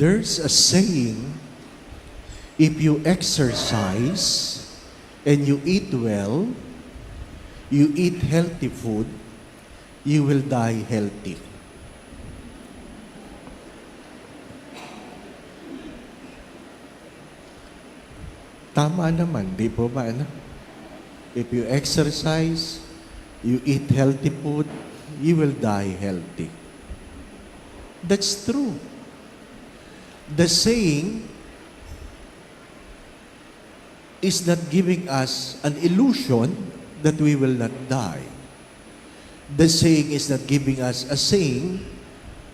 There's a saying, if you exercise and you eat well, you eat healthy food, you will die healthy. Tama naman, di po ba? Ano? If you exercise, you eat healthy food, you will die healthy. That's true. The saying is not giving us an illusion that we will not die. The saying is not giving us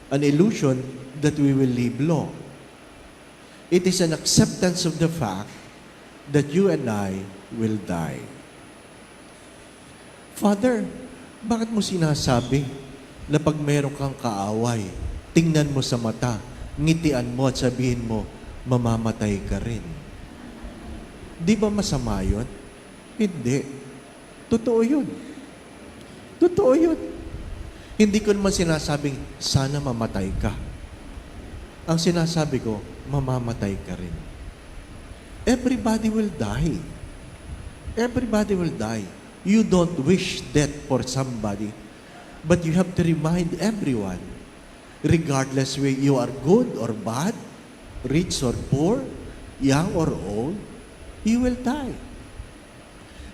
an illusion that we will live long. It is an acceptance of the fact that you and I will die. Father, bakit mo sinasabi na pag meron kang kaaway, tingnan mo sa mata, ngitian mo at sabihin mo, mamamatay ka rin? Di ba masama yun? Hindi. Totoo yun. Totoo yun. Hindi ko naman sinasabing, sana mamatay ka. Ang sinasabi ko, mamamatay ka rin. Everybody will die. Everybody will die. You don't wish death for somebody, but you have to remind everyone, regardless whether you are good or bad, rich or poor, young or old, you will die.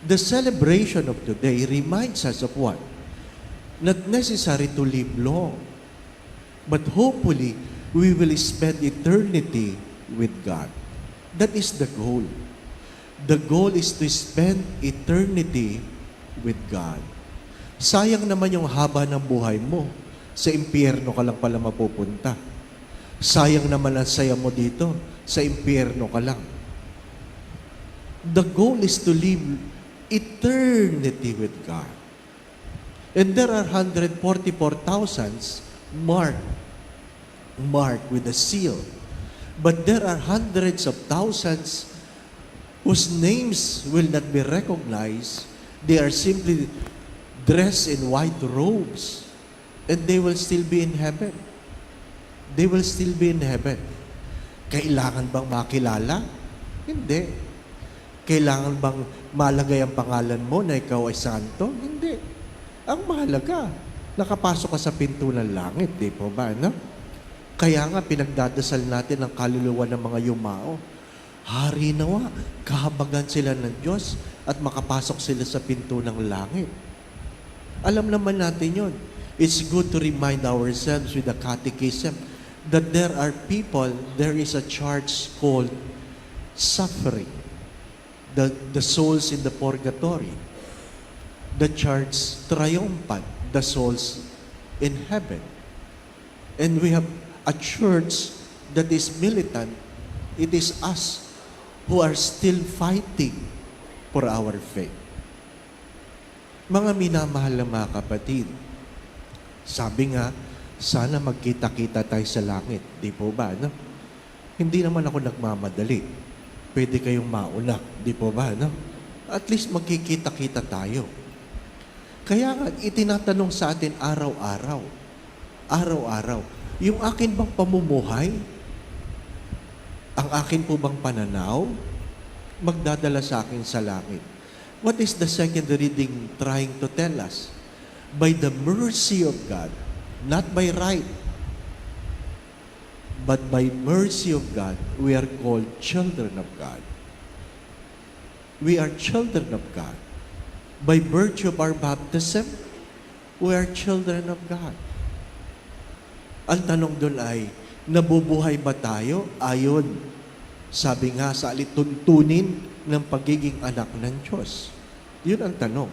The celebration of today reminds us of what? Not necessary to live long, but hopefully we will spend eternity with God. That is the goal. The goal is to spend eternity with God. Sayang naman yung haba ng buhay mo. Sa impyerno ka lang pala mapupunta. Sayang naman ang saya mo dito. Sa impyerno ka lang. The goal is to live eternity with God. And there are 144,000 marked with a seal. But there are hundreds of thousands whose names will not be recognized. They are simply dressed in white robes, and they will still be in heaven. They will still be in heaven. Kailangan bang makilala? Hindi. Kailangan bang malagay ang pangalan mo na ikaw ay santo? Hindi. Ang mahalaga, nakapasok ka sa pinto ng langit, di po ba, no? Kaya nga, pinagdadasal natin ang kaluluwa ng mga yumao. Hari nawa, kahabagan sila ng Diyos at makapasok sila sa pinto ng langit. Alam naman natin yun. It's good to remind ourselves with the catechism that there are people, there is a charge called suffering. The souls in the purgatory. The charge triumphant, the souls in heaven. And we have a church that is militant. It is us who are still fighting for our faith. Mga minamahal na mga kapatid, sabi nga, sana magkita-kita tayo sa langit. Di po ba, no? Hindi naman ako nagmamadali. Pwede kayong mauna. Di po ba, no? At least magkikita-kita tayo. Kaya nga, itinatanong sa atin araw-araw. Araw-araw. Yung akin bang pamumuhay, ang akin po bang pananaw, magdadala sa akin sa langit. What is the second reading trying to tell us? By the mercy of God, not by right, but by mercy of God, we are called children of God. We are children of God. By virtue of our baptism, we are children of God. Ang tanong doon ay, nabubuhay ba tayo ayon, sabi nga sa alituntunin ng pagiging anak ng Diyos? Yun ang tanong.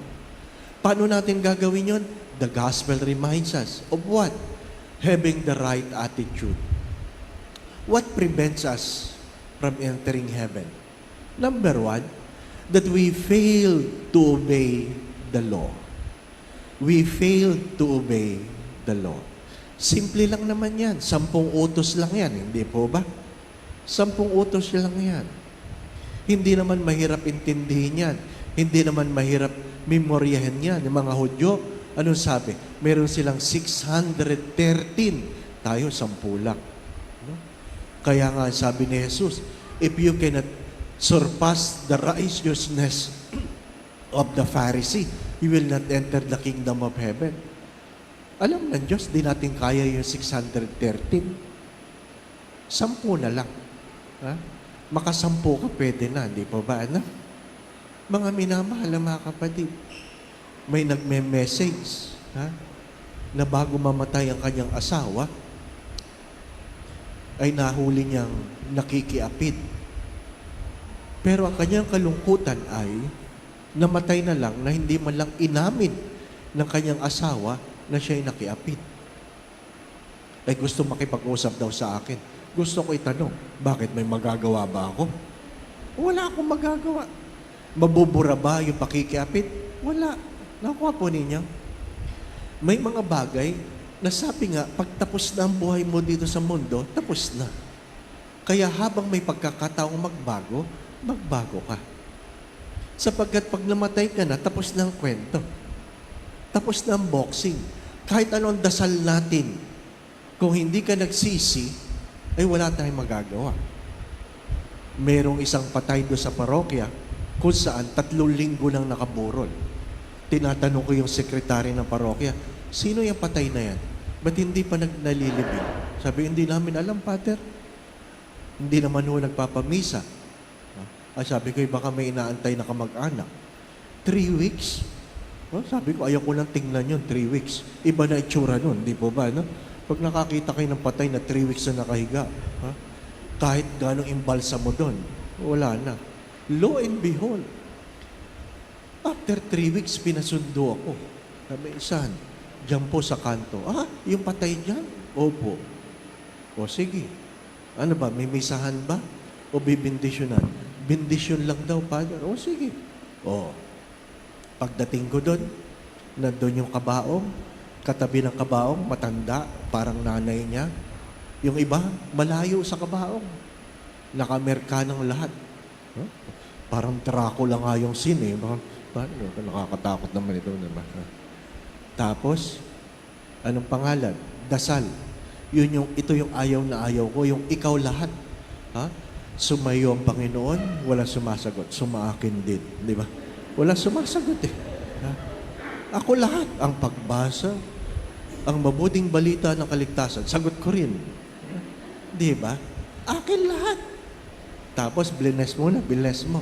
Paano natin gagawin yun? The gospel reminds us of what? Having the right attitude. What prevents us from entering heaven? Number one, that we fail to obey the law. We fail to obey the law. Simple lang naman yan. 10 utos lang yan. Hindi po ba? 10 utos lang yan. Hindi naman mahirap intindihin yan. Hindi naman mahirap memoryahin yan. Yung mga Hudyo, anong sabi? Meron silang 613. Tayo, 10 lang. No? Kaya nga sabi ni Jesus, if you cannot surpass the righteousness of the Pharisee, you will not enter the kingdom of heaven. Alam ng Diyos, di natin kaya yung 613. 10 na lang. Ha? Makasampu ka, pwede na, di pa ba? Ano? Mga minamahal na mga kapatid, may nagme-message, ha? Na bago mamatay ang kanyang asawa, ay nahuli niyang nakikiapid. Pero ang kanyang kalungkutan ay namatay na lang na hindi man lang inamin ng kanyang asawa na siya ay nakiapid. Ay gusto makipag-usap daw sa akin. Gusto ko itanong, bakit may magagawa ba ako? Wala akong magagawa. Mabubura ba yung pakikiapid? Wala. Nakuha po ninyo. May mga bagay na sabi nga, pag tapos na ang buhay mo dito sa mundo, tapos na. Kaya habang may pagkakataong magbago, magbago ka. Sapagkat pag namatay ka na, tapos na ang kwento. Tapos na ang boxing. Kahit anong dasal natin, kung hindi ka nagsisi, ay wala tayong magagawa. Merong isang patay doon sa parokya, kung saan 3 linggo lang nakaburol. Tinatanong ko yung sekretary ng parokya, sino yung patay na yan? Ba't hindi pa nalilibing? Sabi, hindi namin alam, Pater. Hindi naman ho nagpapamisa. Sabi ko, baka may inaantay na kamag-anak. 3 weeks? Sabi ko, ayaw ko lang tingnan yun, 3 weeks. Iba na itsura nun, di po ba? No? Pag nakakita kayo ng patay na 3 weeks na nakahiga, kahit ganong imbalsa mo doon, wala na. Lo and behold, after 3 weeks, pinasundo ako. Sabi, saan? Diyan po sa kanto. Yung patay dyan? Opo. O sige. Ano ba, may misahan ba? O bibindisyonan? Bindisyon lang daw, Father. O sige. O. Pagdating ko doon, nandun yung kabaong, katabi ng kabaong, matanda, parang nanay niya. Yung iba, malayo sa kabaong. Nakamerkanang lahat. Parang Dracula nga yung scene eh. Nakakatakot naman ito. Diba? Tapos, anong pangalan? Dasal. Ito yung ayaw na ayaw ko, yung ikaw lahat. Ha? Sumayo ang Panginoon, wala sumasagot. Sumaakin din. Di ba? Wala sumasagot eh. Ha? Ako lahat. Ang pagbasa, ang mabuting balita ng kaligtasan, sagot ko rin. Di ba? Akin lahat. Tapos, bless muna, bless mo.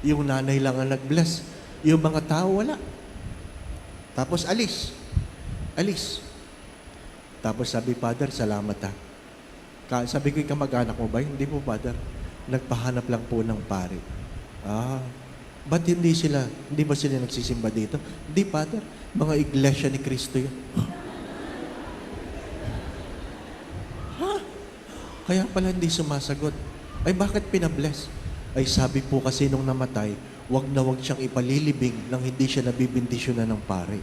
Yung nanay lang ang nag-bless. Yung mga tao, wala. Tapos alis. Alis. Tapos sabi, Father, salamat ha. Sabi ko, kamag-anak mo ba? Hindi po, Father. Nagpahanap lang po ng pari. Ba't hindi ba sila nagsisimba dito? Hindi, Father. Mga iglesia ni Kristo yun. Kaya pala hindi sumasagot. Ay, bakit pinabless? Ay, sabi po kasi nung namatay, wag na wag siyang ipalilibing nang hindi siya nabibindisyonan ng pare.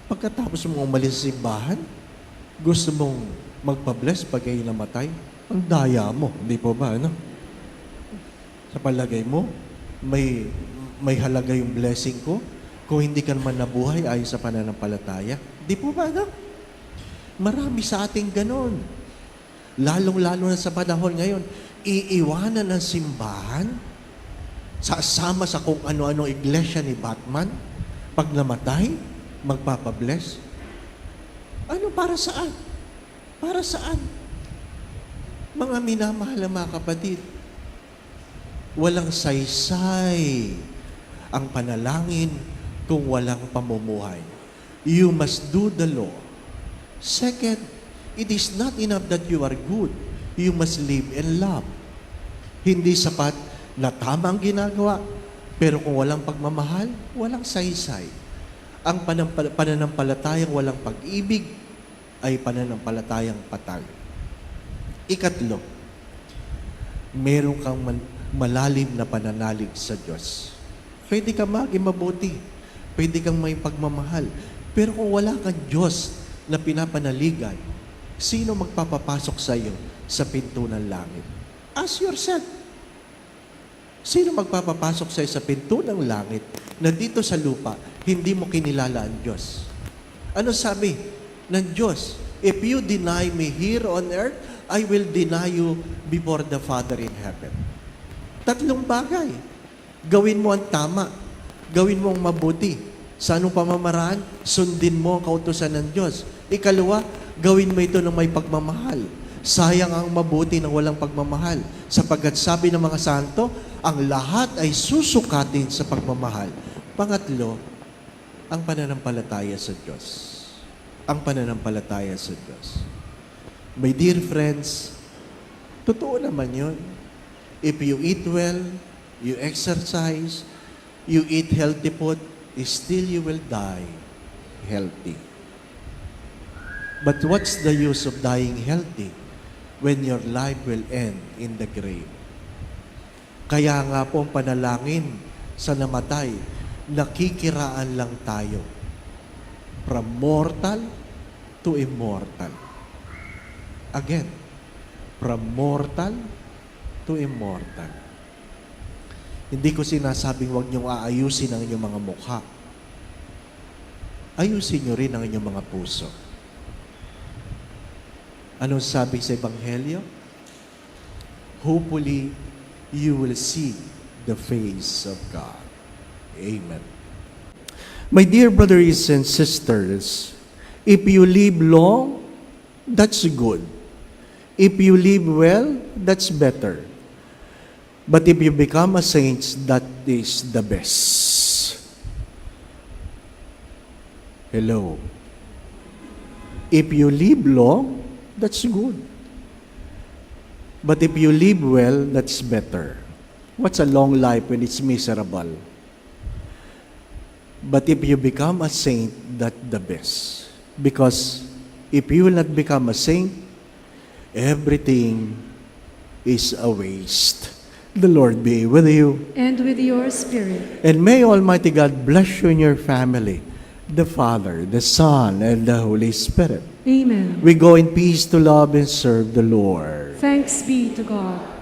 Pagkatapos mong umalis sa simbahan, gusto mong magpa-bless pag kayo namatay, ang daya mo, hindi po ba, ano? Sa palagay mo, may halaga yung blessing ko, kung hindi ka naman nabuhay ayon sa pananampalataya. Hindi po ba, ano? Marami sa ating ganon. Lalong-lalo na sa panahon ngayon, iiwanan ng simbahan, sasama sa kung ano-ano iglesia ni Batman, pag namatay, magpapabless. Ano, para saan? Para saan? Mga minamahal na mga kapatid, walang saysay ang panalangin kung walang pamumuhay. You must do the law. Second, it is not enough that you are good. You must live and love. Hindi sapat na tama ang ginagawa, pero kung walang pagmamahal, walang saysay. Ang pananampalatayang walang pag-ibig ay pananampalatayang patay. Ikatlo, meron kang malalim na pananalig sa Diyos. Pwede kang maging mabuti. Pwede kang may pagmamahal. Pero kung wala kang Diyos na pinapanaligan, sino magpapapasok sa iyo sa pinto ng langit? Ask yourself. Sino magpapapasok sa iyo sa pinto ng langit na dito sa lupa, hindi mo kinilala ang Diyos? Ano sabi ng Diyos? if you deny me here on earth, I will deny you before the Father in heaven. Tatlong bagay. Gawin mo ang tama. Gawin mo ang mabuti. Sa anong pamamaraan? Sundin mo ang kautusan ng Diyos. Ikalawa, gawin mo ito ng may pagmamahal. Sayang ang mabuti ng walang pagmamahal. Sapagkat sabi ng mga santo, ang lahat ay susukatin sa pagmamahal. Pangatlo, ang pananampalataya sa Diyos. Ang pananampalataya sa Diyos. My dear friends, totoo naman yun. If you eat well, you exercise, you eat healthy food, still you will die healthy. But what's the use of dying healthy when your life will end in the grave? Kaya nga po ang panalangin sa namatay, nakikiraan lang tayo. From mortal to immortal. Again, from mortal to immortal. Hindi ko sinasabing huwag niyong aayusin ang inyong mga mukha. Ayusin niyo rin ang inyong mga puso. Anong sabi sa Ebanghelyo? Hopefully, you will see the face of God. Amen. My dear brothers and sisters, if you live long, that's good. If you live well, that's better. But if you become a saint, that is the best. Hello. If you live long, that's good. But if you live well, that's better. What's a long life when it's miserable? But if you become a saint, that's the best. Because if you will not become a saint, everything is a waste. The Lord be with you. And with your spirit. And may Almighty God bless you and your family, the Father, the Son, and the Holy Spirit. Amen. We go in peace to love and serve the Lord. Thanks be to God.